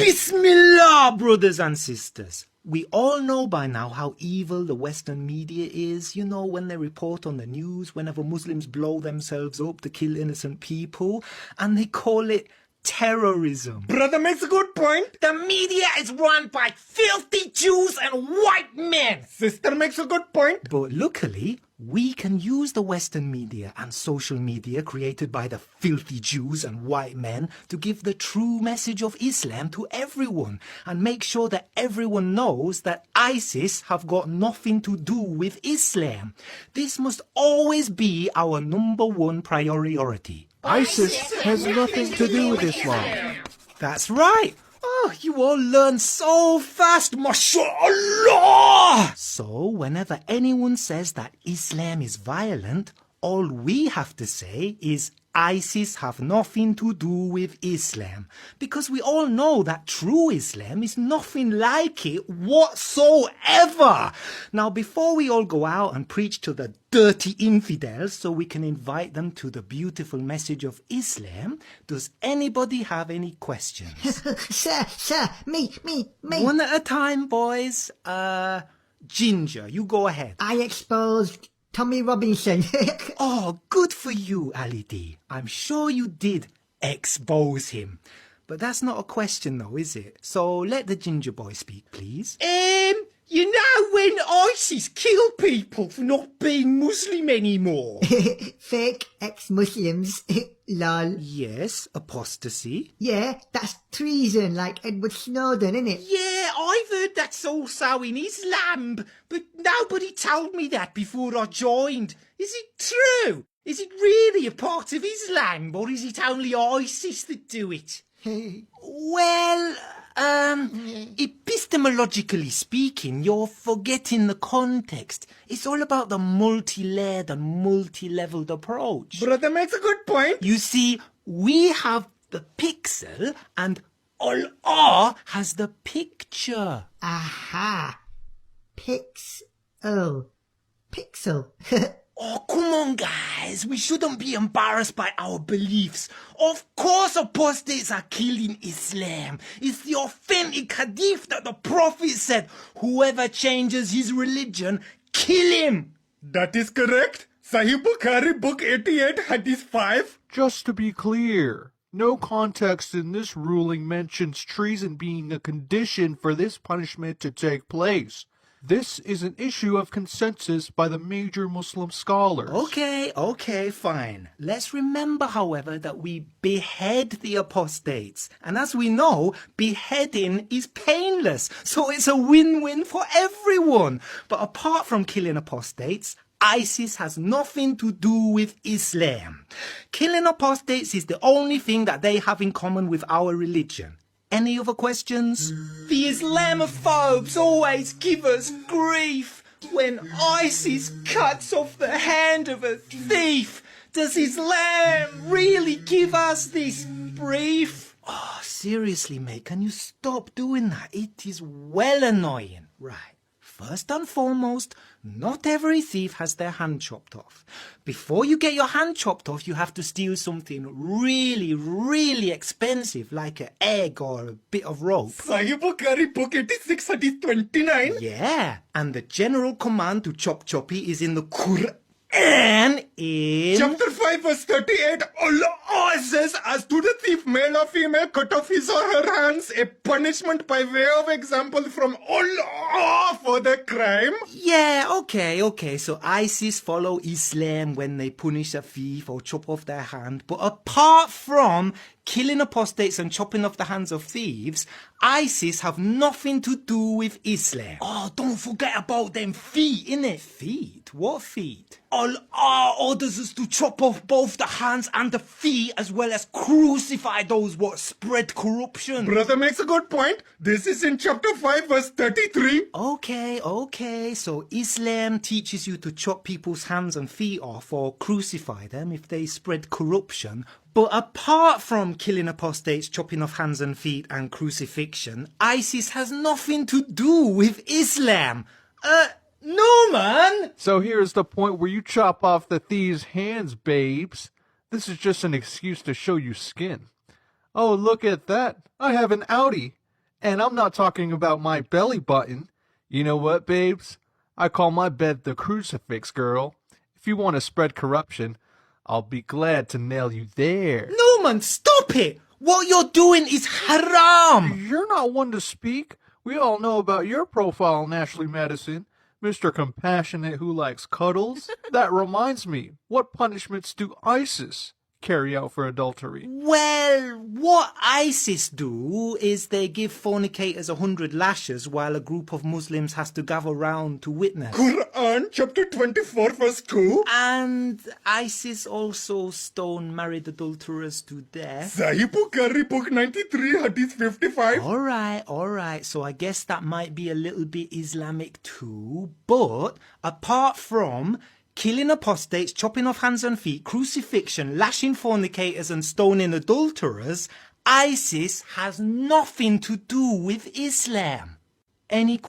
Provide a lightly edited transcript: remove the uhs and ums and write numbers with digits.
Bismillah, brothers and sisters. We all know by now how evil the Western media is. You know, when they report on the news, whenever Muslims blow themselves up to kill innocent people, and they call it terrorism. Brother makes a good point. The media is run by filthy Jews and white men. Sister makes a good point. But luckily, we can use the Western media and social media created by the filthy Jews and white men to give the true message of Islam to everyone and make sure that everyone knows that ISIS have got nothing to do with Islam. This must always be our #1 priority. ISIS has nothing to do with Islam. That's right. Oh, you all learn so fast, mashallah! So, whenever anyone says that Islam is violent, all we have to say is ISIS have nothing to do with Islam. Because we all know that true Islam is nothing like it whatsoever. Now, before we all go out and preach to the dirty infidels so we can invite them to the beautiful message of Islam, does anybody have any questions? Sir, me. One at a time, boys. Ginger, you go ahead. I exposed Tommy Robinson. Oh, good for you, Ali D. I'm sure you did expose him. But that's not a question though, is it? So let the ginger boy speak, please. You know when ISIS kill people for not being Muslim anymore? Fake ex-Muslims. Lol. Yes, apostasy. Yeah, that's treason, like Edward Snowden, innit? Yeah, I've heard that's also in Islam, but nobody told me that before I joined. Is it true? Is it really a part of Islam, or is it only ISIS that do it? Well, epistemologically speaking, you're forgetting the context. It's all about the multi-layered and multi-leveled approach. Brother makes a good point. You see, we have the pixel and Allah has the picture. Aha. Pixel. Oh, come on, guys. We shouldn't be embarrassed by our beliefs. Of course apostates are killing Islam. It's the authentic hadith that the Prophet said, whoever changes his religion, kill him. That is correct. Sahih Bukhari, book 88, hadith 5. Just to be clear, no context in this ruling mentions treason being a condition for this punishment to take place. This is an issue of consensus by the major Muslim scholars. Okay, fine. Let's remember, however, that we behead the apostates. And as we know, beheading is painless. So it's a win-win for everyone. But apart from killing apostates, ISIS has nothing to do with Islam. Killing apostates is the only thing that they have in common with our religion. Any other questions? The Islamophobes always give us grief. When ISIS cuts off the hand of a thief, does Islam really give us this grief? Oh, seriously, mate, can you stop doing that? It is well annoying. Right. First and foremost, not every thief has their hand chopped off. Before you get your hand chopped off, you have to steal something really, really expensive, like an egg or a bit of rope. Sahih Bukhari, book 86, hadith 29. Yeah, and the general command to chop choppy is in the Quran in... Chapter 5, verse 38, Allah says, as to the thief, male or female, cut off his or her hands, a punishment by way of example from Allah for the crime. Yeah, okay, so ISIS follow Islam when they punish a thief or chop off their hand, but apart from killing apostates and chopping off the hands of thieves, ISIS have nothing to do with Islam. Oh, don't forget about them feet, innit? Feet? What feet? Allah orders us to chop off both the hands and the feet, as well as crucify those what spread corruption. Brother makes a good point. This is in chapter 5, verse 33. Okay, so Islam teaches you to chop people's hands and feet off or crucify them if they spread corruption. But apart from killing apostates, chopping off hands and feet and crucifixion, ISIS has nothing to do with Islam. No, man! So here's the point where you chop off the thieves' hands, babes. This is just an excuse to show you skin. Oh, look at that. I have an Audi. And I'm not talking about my belly button. You know what, babes? I call my bed the crucifix, girl. If you want to spread corruption, I'll be glad to nail you there. Newman, stop it! What you're doing is haram! You're not one to speak. We all know about your profile in Ashley Madison, Mr. Compassionate who likes cuddles. That reminds me, what punishments do ISIS carry out for adultery? Well, what ISIS do is they give fornicators 100 lashes while a group of Muslims has to gather round to witness. Quran chapter 24 verse 2. And ISIS also stone married adulterers to death. Sahih Bukhari book 93 hadith 55. Alright, so I guess that might be a little bit Islamic too, but apart from killing apostates, chopping off hands and feet, crucifixion, lashing fornicators and stoning adulterers, ISIS has nothing to do with Islam. Any questions?